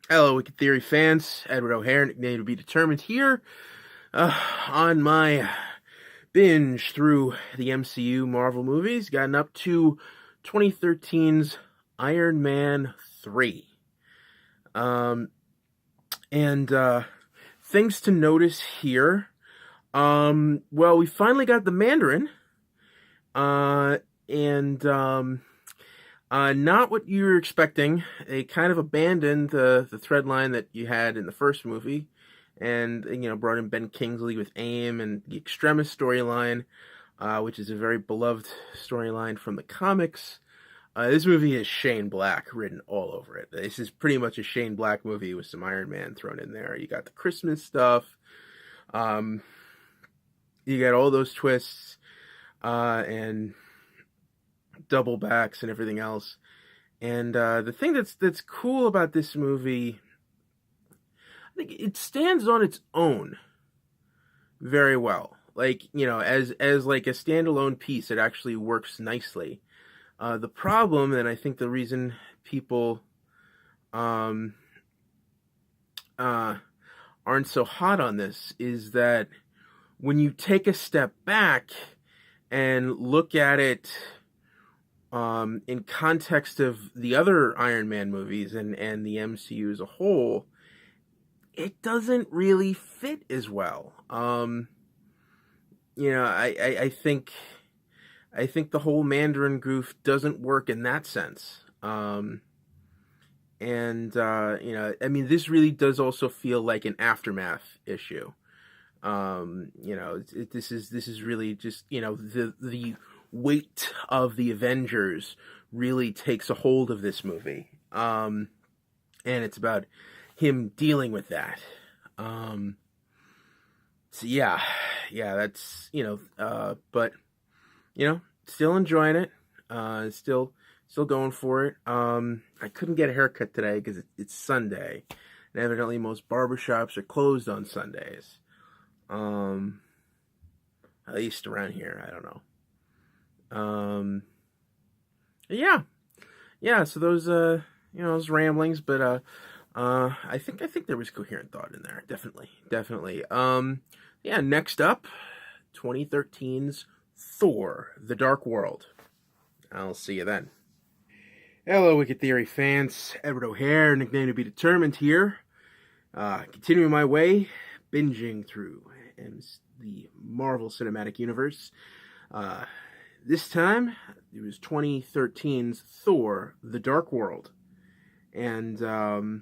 Hello, Wicked Theory fans. Edward O'Hare, nickname to be determined here on my binge through the MCU Marvel movies. Gotten up to 2013's Iron Man 3. Um, and things to notice here. Well, we finally got the Mandarin. And not what you were expecting. They kind of abandoned the thread line that you had in the first movie, and brought in Ben Kingsley with AIM and the Extremis storyline, which is a very beloved storyline from the comics. This movie has Shane Black written all over it. This is pretty much a Shane Black movie with some Iron Man thrown in there. You got the Christmas stuff. Um, you got all those twists and double backs and everything else. And the thing that's cool about this movie, I think it stands on its own very well. Like, as like a standalone piece, it actually works nicely. The problem, and I think the reason people aren't so hot on this, is that when you take a step back and look at it in context of the other Iron Man movies and the MCU as a whole, it doesn't really fit as well. I think the whole Mandarin goof doesn't work in that sense. This really does also feel like an aftermath issue. This is really just, the weight of the Avengers really takes a hold of this movie. And it's about him dealing with that. So that's, but, still enjoying it. Still going for it. I couldn't get a haircut today because it's Sunday. And evidently most barbershops are closed on Sundays. At least around here, I don't know. So those ramblings, but I think there was coherent thought in there. Definitely. Next up, 2013's Thor: The Dark World. I'll see you then. Hello, Wicked Theory fans. Edward O'Hare, nickname to be determined here. Continuing my way, binging through the Marvel Cinematic Universe. This time, it was 2013's Thor: The Dark World. And, So,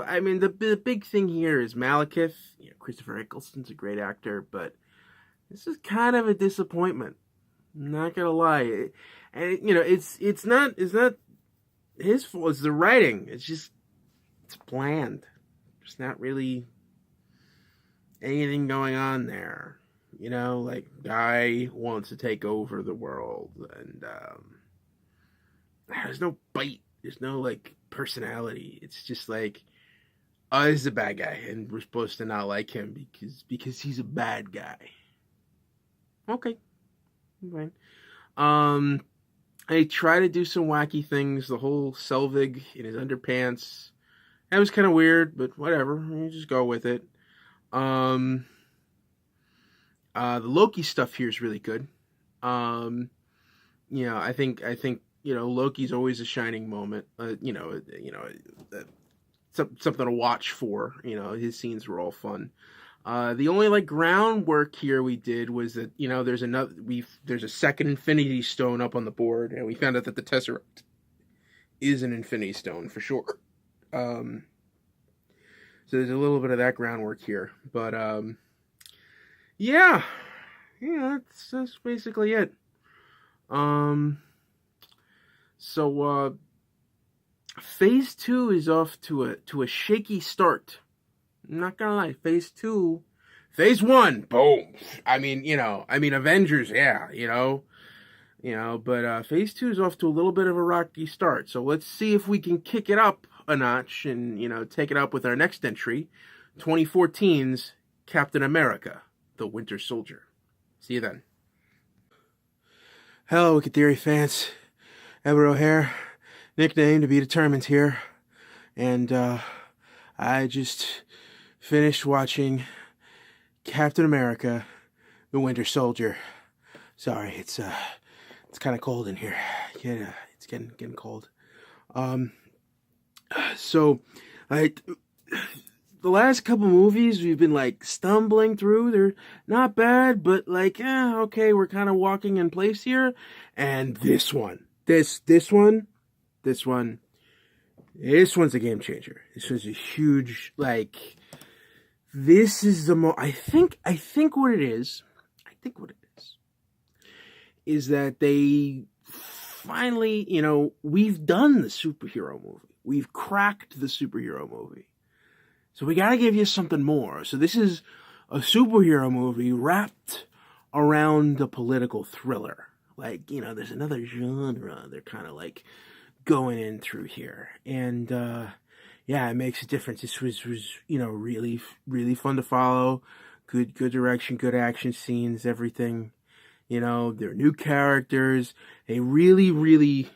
the big thing here is Malekith. Christopher Eccleston's a great actor, but this is kind of a disappointment. I'm not gonna lie. It's not his fault. It's the writing. It's bland. There's not really anything going on there. Like, guy wants to take over the world, and there's no bite. There's no, like, personality. It's just like, oh, he's a bad guy, and we're supposed to not like him because he's a bad guy. Okay. Fine. I try to do some wacky things. The whole Selvig in his underpants, that was kind of weird, but whatever. You just go with it. The Loki stuff here is really good. I think Loki's always a shining moment. Something to watch for. His scenes were all fun. The only groundwork here we did was that there's a second Infinity Stone up on the board, and we found out that the Tesseract is an Infinity Stone for sure. So there's a little bit of that groundwork here, but that's basically it. So Phase 2 is off to a shaky start. I'm not gonna lie, Phase 1, boom. Avengers, but Phase 2 is off to a little bit of a rocky start. So let's see if we can kick it up a notch and, take it up with our next entry, 2014's Captain America: The Winter Soldier. See you then. Hello, Wicked Theory fans. Edward O'Hare, Nickname to be determined here. And I just finished watching Captain America, the Winter Soldier. Sorry, it's kind of cold in here. Yeah, it's getting cold. So I the last couple movies we've been like stumbling through. They're not bad, but like, okay, we're kind of walking in place here. And this one, this one, this one, this one's a game changer. This was a huge, like, this is the most, I think what it is, is that they finally, we've done the superhero movie. We've cracked the superhero movie. So we gotta give you something more. So this is a superhero movie wrapped around a political thriller. Like, there's another genre they're kind of like going in through here. And, it makes a difference. This was really, really fun to follow. Good direction, good action scenes, everything. They're new characters. They really, really,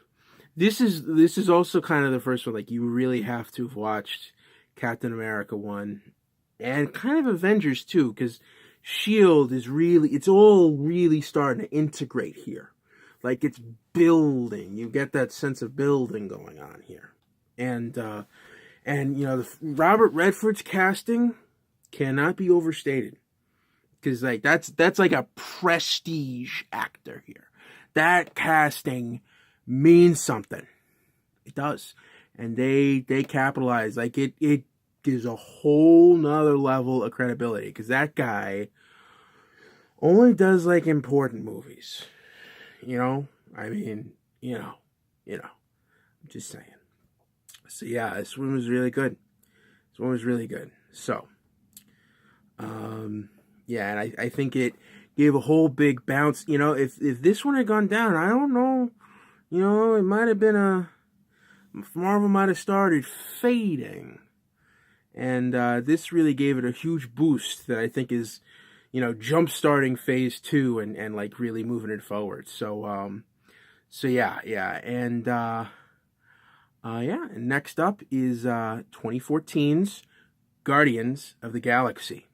this is also kind of the first one, like, you really have to have watched Captain America 1 and kind of Avengers 2, because S.H.I.E.L.D. is really, it's all really starting to integrate here. Like, it's building. You get that sense of building going on here. And Robert Redford's casting cannot be overstated. Because, like, that's like a prestige actor here. That casting means something. It does. And they capitalize. Like, it gives a whole nother level of credibility. Because that guy only does, like, important movies. I mean, I'm just saying. So, yeah, this one was really good. So, and I think it gave a whole big bounce. If this one had gone down, I don't know. It might have been Marvel might have started fading. And this really gave it a huge boost that I think is, jump-starting phase 2 and like really moving it forward. So yeah. And and next up is 2014's Guardians of the Galaxy.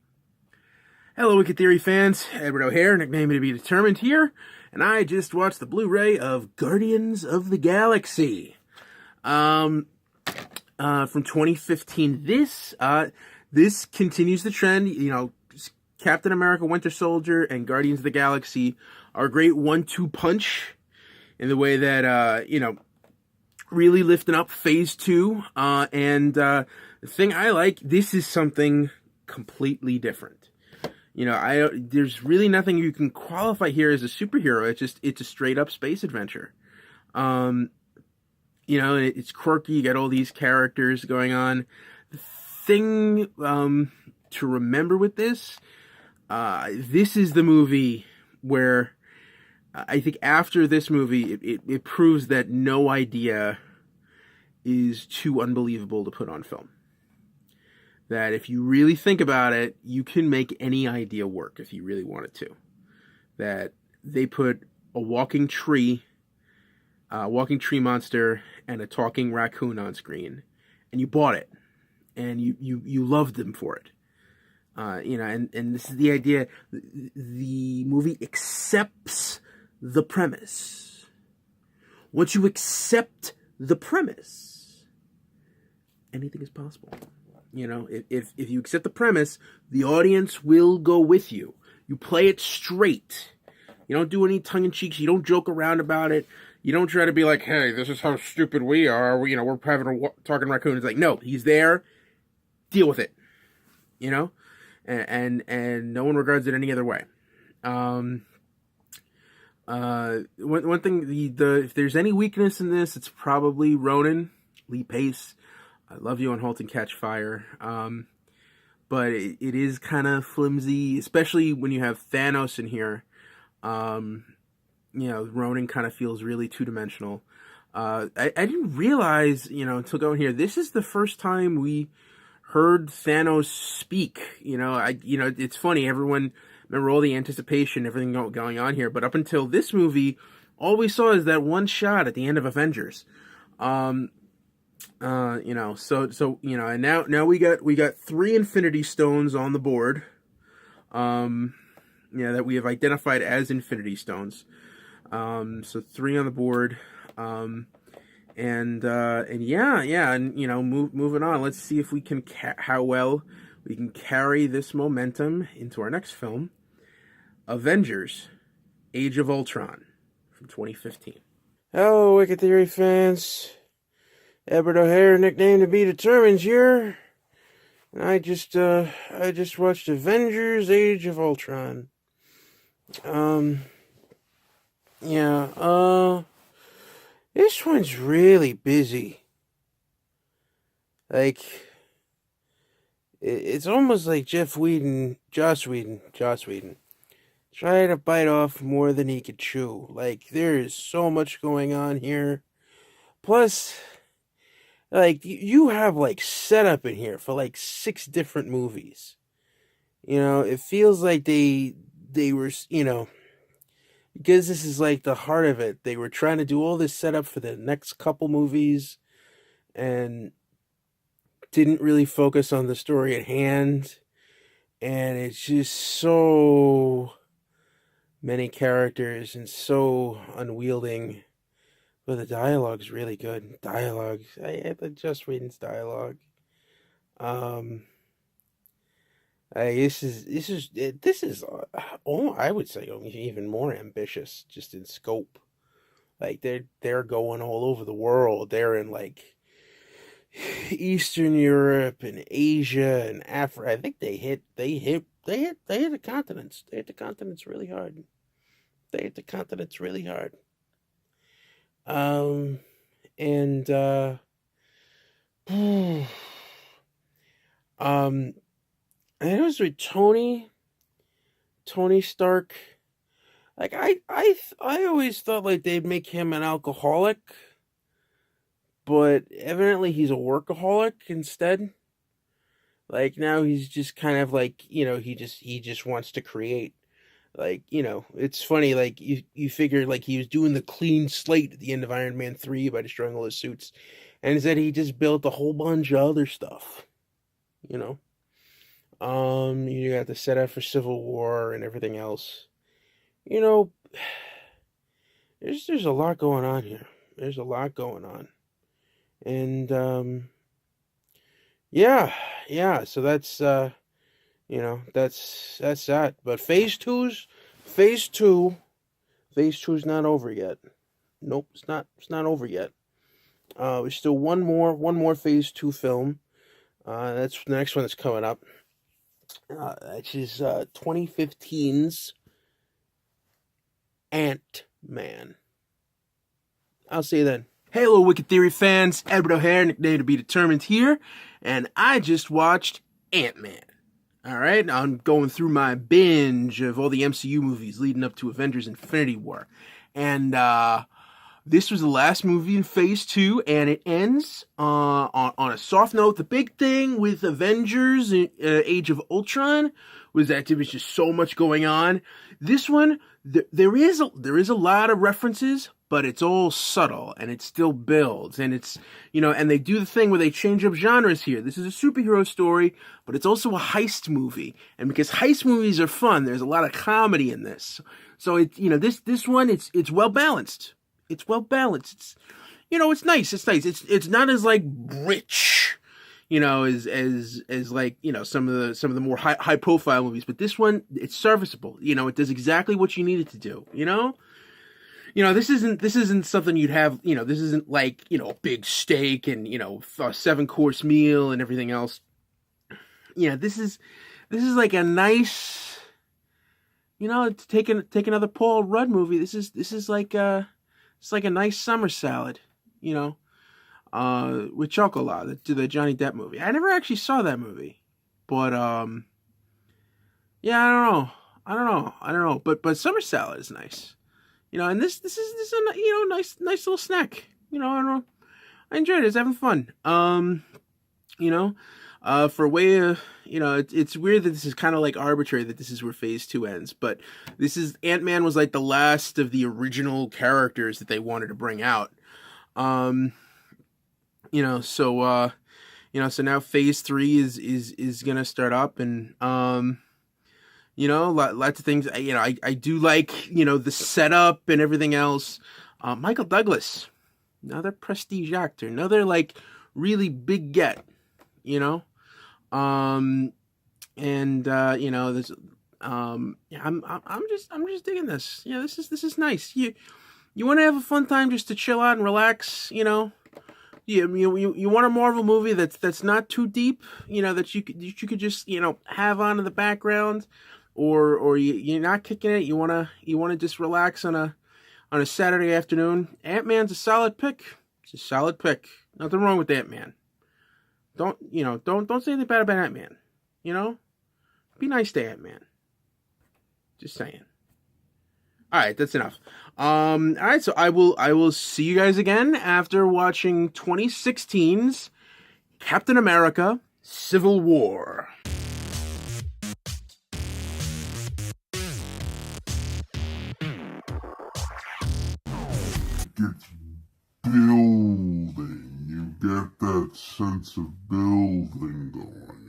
Hello, Wicked Theory fans. Edward O'Hare, nickname to be determined here, and I just watched the Blu-ray of Guardians of the Galaxy. From 2015. This continues the trend. Captain America, Winter Soldier, and Guardians of the Galaxy are a great 1-2 punch in the way that really lifting up Phase 2. And the thing I like, this is something completely different. There's really nothing you can qualify here as a superhero. It's a straight up space adventure. It's quirky. You got all these characters going on. The thing to remember with this is the movie where I think after this movie, it proves that no idea is too unbelievable to put on film. That if you really think about it, you can make any idea work if you really wanted to. That they put a walking tree monster and a talking raccoon on screen, and you bought it, and you loved them for it. And this is the idea. The movie accepts the premise. Once you accept the premise, anything is possible. If you accept the premise, the audience will go with you. You play it straight. You don't do any tongue-in-cheeks. You don't joke around about it. You don't try to be like, hey, this is how stupid we are. We're having a talking raccoon. It's like, no, he's there. Deal with it. And no one regards it any other way. One thing, if there's any weakness in this, it's probably Ronan, Lee Pace. I love you on Halt and Catch Fire. But it is kind of flimsy, especially when you have Thanos in here. Ronan kind of feels really two-dimensional. I didn't realize, until going here, this is the first time we heard Thanos speak. It's funny, everyone, remember all the anticipation, everything going on here, but up until this movie, all we saw is that one shot at the end of Avengers. Um, and now we got 3 Infinity Stones on the board. That we have identified as Infinity Stones. So 3 on the board. Moving on. Let's see if we can how well we can carry this momentum into our next film, Avengers: Age of Ultron, from 2015. Hello, Wicked Theory fans. Edward O'Hare, nickname to be determined here. I just watched Avengers: Age of Ultron. This one's really busy. Like, it's almost like Joss Whedon, trying to bite off more than he could chew. Like, there is so much going on here. Plus, like, you have, like, setup in here for, like, 6 different movies. It feels like they were, because this is, like, the heart of it. They were trying to do all this setup for the next couple movies and didn't really focus on the story at hand. And it's just so many characters and so unwielding. But the dialogue's really good. I Joss Whedon's dialogue. This is I would say even more ambitious, just in scope. Like they're going all over the world. They're in like Eastern Europe and Asia and Africa. I think they hit the continents. They hit the continents really hard. And and it was with Tony Stark. Like I always thought like they'd make him an alcoholic, but evidently he's a workaholic instead. Like now he's just kind of like, he just wants to create. Like, it's funny, like you figure like he was doing the clean slate at the end of Iron Man 3 by destroying all his suits. And instead he just built a whole bunch of other stuff. You got the setup for Civil War and everything else. There's a lot going on here. There's a lot going on. And so that's that's that. But phase two's not over yet. Nope, it's not over yet. There's still one more phase 2 film. That's the next one that's coming up. Which is 2015's AntMan. I'll see you then. Hey, hello, Wicked Theory fans. Edward O'Hare, nickname to be determined here, and I just watched AntMan. Alright, I'm going through my binge of all the MCU movies leading up to Avengers Infinity War. And this was the last movie in Phase 2, and it ends on a soft note. The big thing with Avengers Age of Ultron was that there was just so much going on. This one, there is a lot of references, but it's all subtle, and it still builds, and it's, and they do the thing where they change up genres here. This is a superhero story, but it's also a heist movie, and because heist movies are fun, there's a lot of comedy in this. So this one, it's well balanced. It's well balanced. It's nice. It's not as like rich, as like, some of the more high profile movies, but this one, it's serviceable. It does exactly what you need it to do. This isn't something you'd have, this isn't like, a big steak and, a 7-course meal and everything else. This is like a nice, take another Paul Rudd movie. This is like it's like a nice summer salad, with chocolate, the Johnny Depp movie. I never actually saw that movie, but I don't know. But summer salad is nice. And this is a nice little snack. I don't know. I enjoyed it. It's having fun. For a way of, it's weird that this is kind of like arbitrary that this is where phase 2 ends, but Ant-Man was like the last of the original characters that they wanted to bring out. So now phase 3 is gonna start up, and lots of things. I do like, the setup and everything else. Michael Douglas, another prestige actor, another like really big get, you know. And there's yeah, I'm just digging this. Yeah, this is nice. You want to have a fun time just to chill out and relax, You want a Marvel movie that's not too deep, that you could just have on in the background, or you're not kicking it. You wanna just relax on a Saturday afternoon. Ant-Man's a solid pick. It's a solid pick. Nothing wrong with Ant-Man. Don't say anything bad about Ant-Man. Be nice to Ant-Man. Just saying. All right, that's enough. All right, so I will see you guys again after watching 2016's Captain America: Civil War. It's building. You get that sense of building going.